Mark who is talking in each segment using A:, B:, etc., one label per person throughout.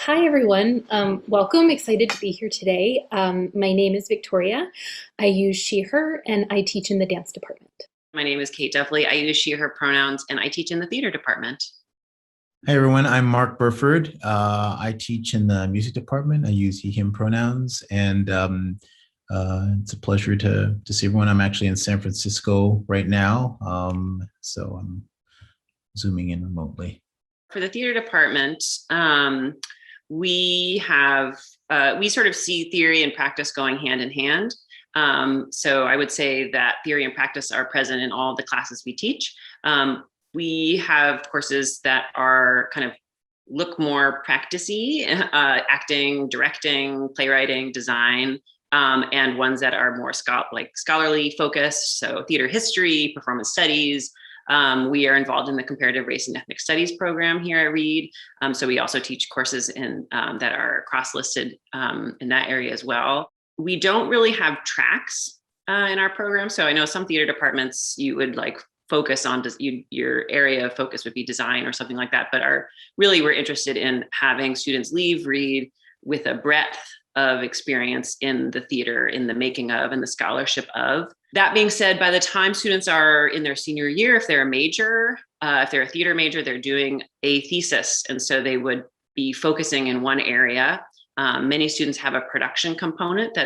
A: Hi, everyone. Welcome. Excited to be here today. My name is Victoria. I use she, her, and I teach in the dance department.
B: My name is Kate Duffly. I use she, her pronouns, and I teach in the theater department.
C: Hi everyone, I'm Mark Burford. I teach in the music department. I use he, him pronouns, and it's a pleasure to see everyone. I'm actually in San Francisco right now, so I'm zooming in remotely.
B: For the theater department, we sort of see theory and practice going hand in hand. So I would say that theory and practice are present in all the classes we teach. We have courses that are kind of look more practicey, acting, directing, playwriting, design, and ones that are more scholarly focused. So theater history, performance studies. We are involved in the comparative race and ethnic studies program here at Reed. So we also teach courses that are cross-listed in that area as well. We don't really have tracks in our program. So I know some theater departments you would focus on, your area of focus would be design or something like that. But we're interested in having students leave Reed with a breadth of experience in the theater, in the making of, and the scholarship of. That being said, by the time students are in their senior year, if they're a major, if they're a theater major, they're doing a thesis. And so they would be focusing in one area. Many students have a production component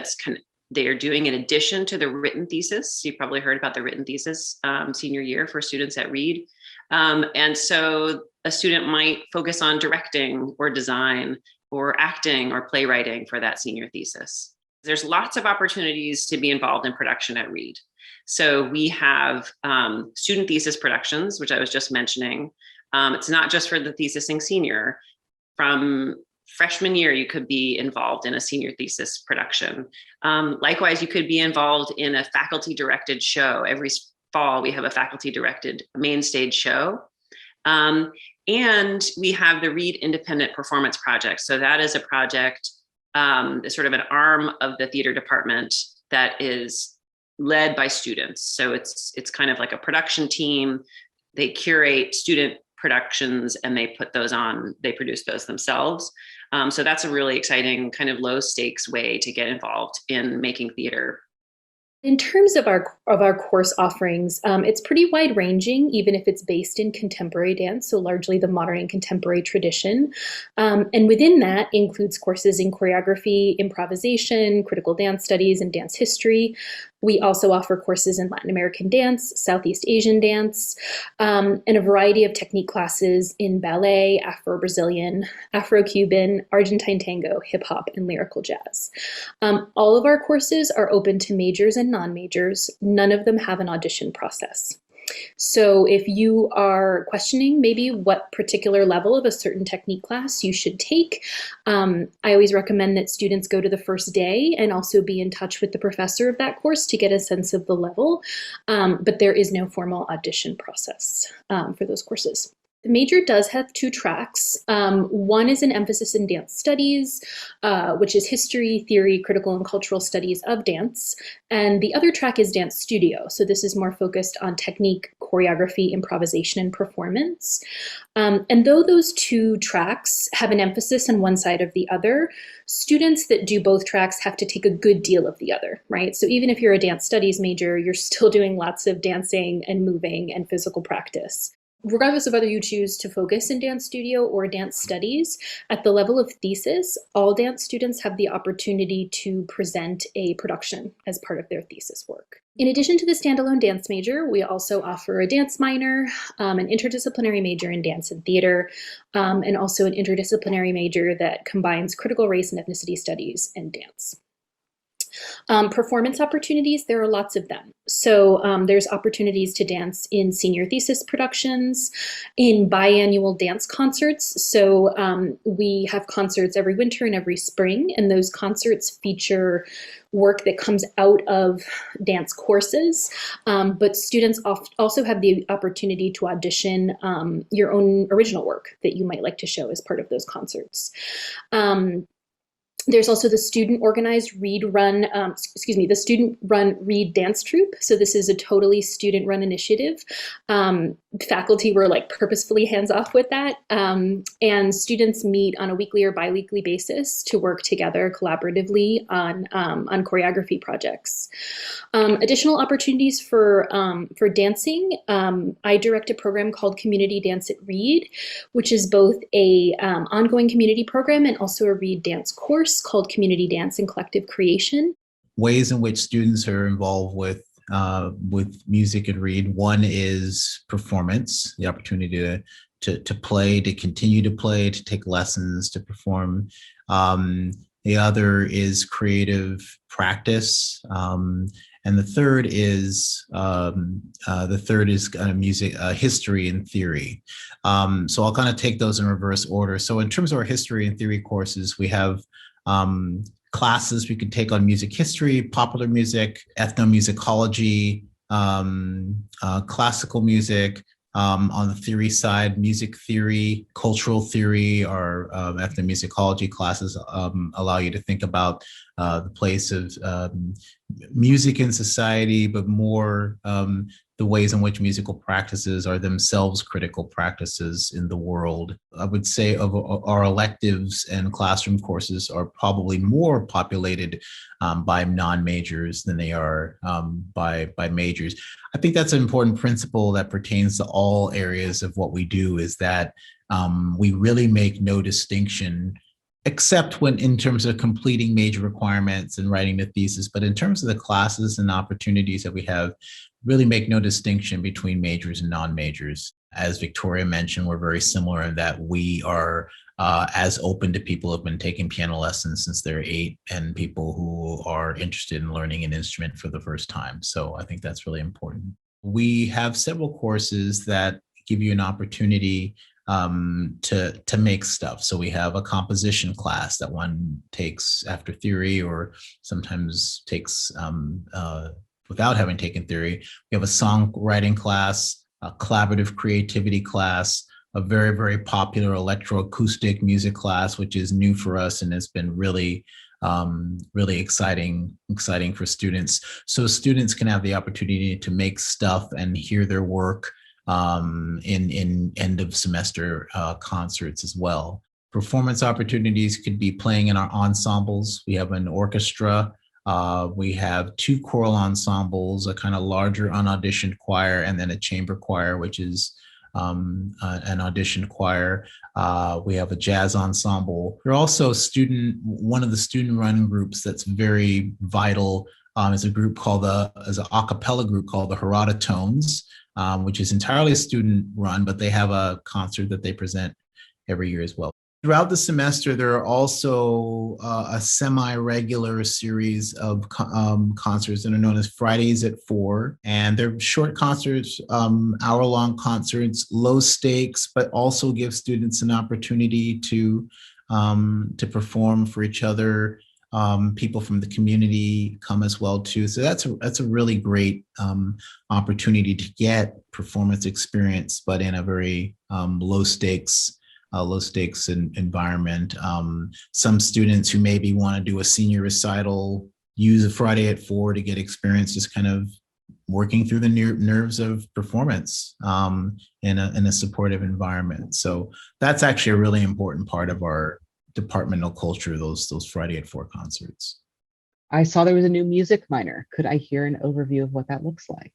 B: they are doing in addition to the written thesis. You probably heard about the written thesis senior year for students at Reed. And so a student might focus on directing or design or acting or playwriting for that senior thesis. There's lots of opportunities to be involved in production at Reed. So we have student thesis productions, which I was just mentioning. It's not just for the thesising senior. From freshman year, you could be involved in a senior thesis production. Likewise, you could be involved in a faculty-directed show. Every fall, we have a faculty-directed main stage show. And we have the Reed Independent Performance Project. So that is a project, sort of an arm of the theater department that is led by students. So it's kind of like a production team. They curate student productions and they produce those themselves. So that's a really exciting kind of low stakes way to get involved in making theater.
A: In terms of our course offerings, it's pretty wide ranging, even if it's based in contemporary dance, so largely the modern and contemporary tradition. And within that includes courses in choreography, improvisation, critical dance studies, and dance history. We also offer courses in Latin American dance, Southeast Asian dance, and a variety of technique classes in ballet, Afro-Brazilian, Afro-Cuban, Argentine tango, hip hop, and lyrical jazz. All of our courses are open to majors and non-majors. None of them have an audition process. So if you are questioning maybe what particular level of a certain technique class you should take, I always recommend that students go to the first day and also be in touch with the professor of that course to get a sense of the level. But there is no formal audition process for those courses. The major does have two tracks. One is an emphasis in dance studies, which is history, theory, critical and cultural studies of dance. And the other track is dance studio. So this is more focused on technique, choreography, improvisation, and performance. And though those two tracks have an emphasis on one side of the other, students that do both tracks have to take a good deal of the other, right? So even if you're a dance studies major, you're still doing lots of dancing and moving and physical practice. Regardless of whether you choose to focus in dance studio or dance studies, at the level of thesis, all dance students have the opportunity to present a production as part of their thesis work. In addition to the standalone dance major, we also offer a dance minor, an interdisciplinary major in dance and theater, and also an interdisciplinary major that combines critical race and ethnicity studies and dance. Performance opportunities, there are lots of them. So there's opportunities to dance in senior thesis productions, in biannual dance concerts. So we have concerts every winter and every spring, and those concerts feature work that comes out of dance courses, but students also have the opportunity to audition your own original work that you might like to show as part of those concerts. There's also the the student-run Read dance troupe. So this is a totally student-run initiative. Faculty were like purposefully hands-off with that. And students meet on a weekly or biweekly basis to work together collaboratively on choreography projects. Additional opportunities for dancing. I direct a program called Community Dance at Read, which is both a ongoing community program and also a Read dance course called Community Dance and Collective Creation.
C: Ways in which students are involved with music and Read. One is performance, the opportunity to play, to continue to play, to take lessons, to perform. The other is creative practice. And the third is music, history and theory. So I'll kind of take those in reverse order. So in terms of our history and theory courses, we have classes we could take on music history, popular music, ethnomusicology, classical music. On the theory side, music theory, cultural theory, or ethnomusicology classes allow you to think about the place of music in society, but more the ways in which musical practices are themselves critical practices in the world. I would say of our electives and classroom courses are probably more populated by non-majors than they are by majors. I think that's an important principle that pertains to all areas of what we do, is that we really make no distinction, except when in terms of completing major requirements and writing the thesis. But in terms of the classes and opportunities that we have, really make no distinction between majors and non-majors. As Victoria mentioned, we're very similar in that we are as open to people who have been taking piano lessons since they're 8 and people who are interested in learning an instrument for the first time. So I think that's really important. We have several courses that give you an opportunity to make stuff. So we have a composition class that one takes after theory, or sometimes takes without having taken theory. We have a songwriting class, a collaborative creativity class, a very, very popular electroacoustic music class, which is new for us and has been really exciting for students. So students can have the opportunity to make stuff and hear their work in end of semester concerts as well. Performance opportunities could be playing in our ensembles. We have an orchestra. We have 2 choral ensembles, a kind of larger unauditioned choir, and then a chamber choir, which is an auditioned choir. We have a jazz ensemble. We're also one of the student-run groups that's very vital is a group called an a cappella group called the Harada Tones, which is entirely student-run, but they have a concert that they present every year as well. Throughout the semester, there are also a semi-regular series of concerts that are known as Fridays at 4. And they're short concerts, hour-long concerts, low stakes, but also give students an opportunity to perform for each other. People from the community come as well too. So that's a really great opportunity to get performance experience, but in a very low stakes environment. Some students who maybe want to do a senior recital use a Friday at 4 to get experience, just kind of working through the nerves of performance in a supportive environment. So that's actually a really important part of our departmental culture, those Friday at 4 concerts.
D: I saw there was a new music minor. Could I hear an overview of what that looks like?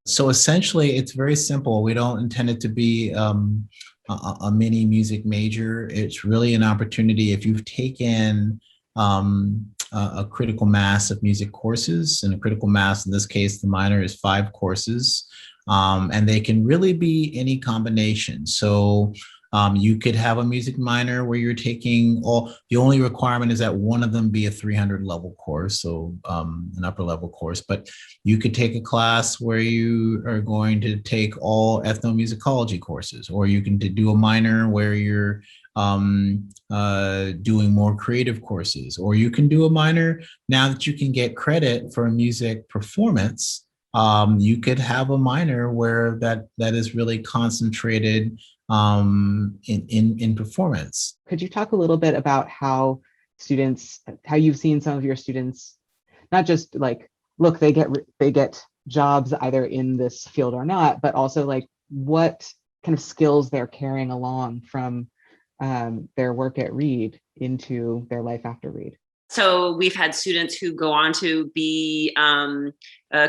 C: So essentially, it's very simple. We don't intend it to be a mini music major. It's really an opportunity if you've taken a critical mass of music courses, and a critical mass, in this case, the minor is 5 courses, and they can really be any combination. So you could have a music minor where you're taking the only requirement is that one of them be a 300 level course, so an upper level course. But you could take a class where you are going to take all ethnomusicology courses, or you can do a minor where you're doing more creative courses, or you can do a minor now that you can get credit for a music performance. You could have a minor where that is really concentrated in performance.
D: Could you talk a little bit about how students, how you've seen some of your students, not just like, look, they get jobs either in this field or not, but also like what kind of skills they're carrying along from their work at Reed into their life after Reed.
B: So we've had students who go on to be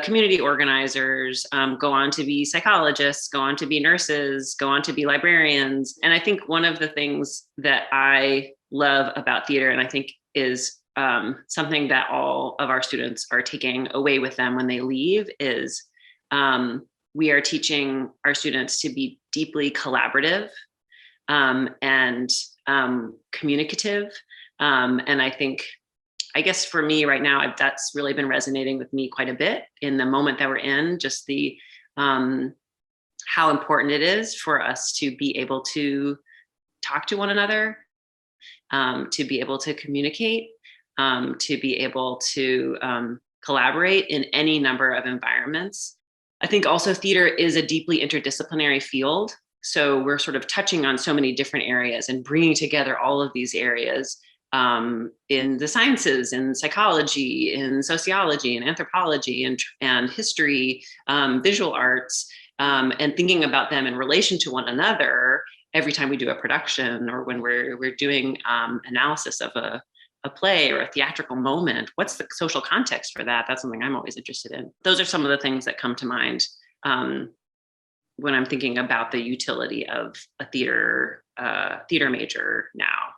B: community organizers, go on to be psychologists, go on to be nurses, go on to be librarians. And I think one of the things that I love about theater, and I think is something that all of our students are taking away with them when they leave, is we are teaching our students to be deeply collaborative and communicative. And I guess for me right now, that's really been resonating with me quite a bit in the moment that we're in, just the how important it is for us to be able to talk to one another, to be able to communicate, to be able to collaborate in any number of environments. I think also theater is a deeply interdisciplinary field. So we're sort of touching on so many different areas and bringing together all of these areas in the sciences, in psychology, in sociology, and anthropology, and history, visual arts, and thinking about them in relation to one another every time we do a production, or when we're doing analysis of a play or a theatrical moment. What's the social context for that? That's something I'm always interested in. Those are some of the things that come to mind when I'm thinking about the utility of a theater major now.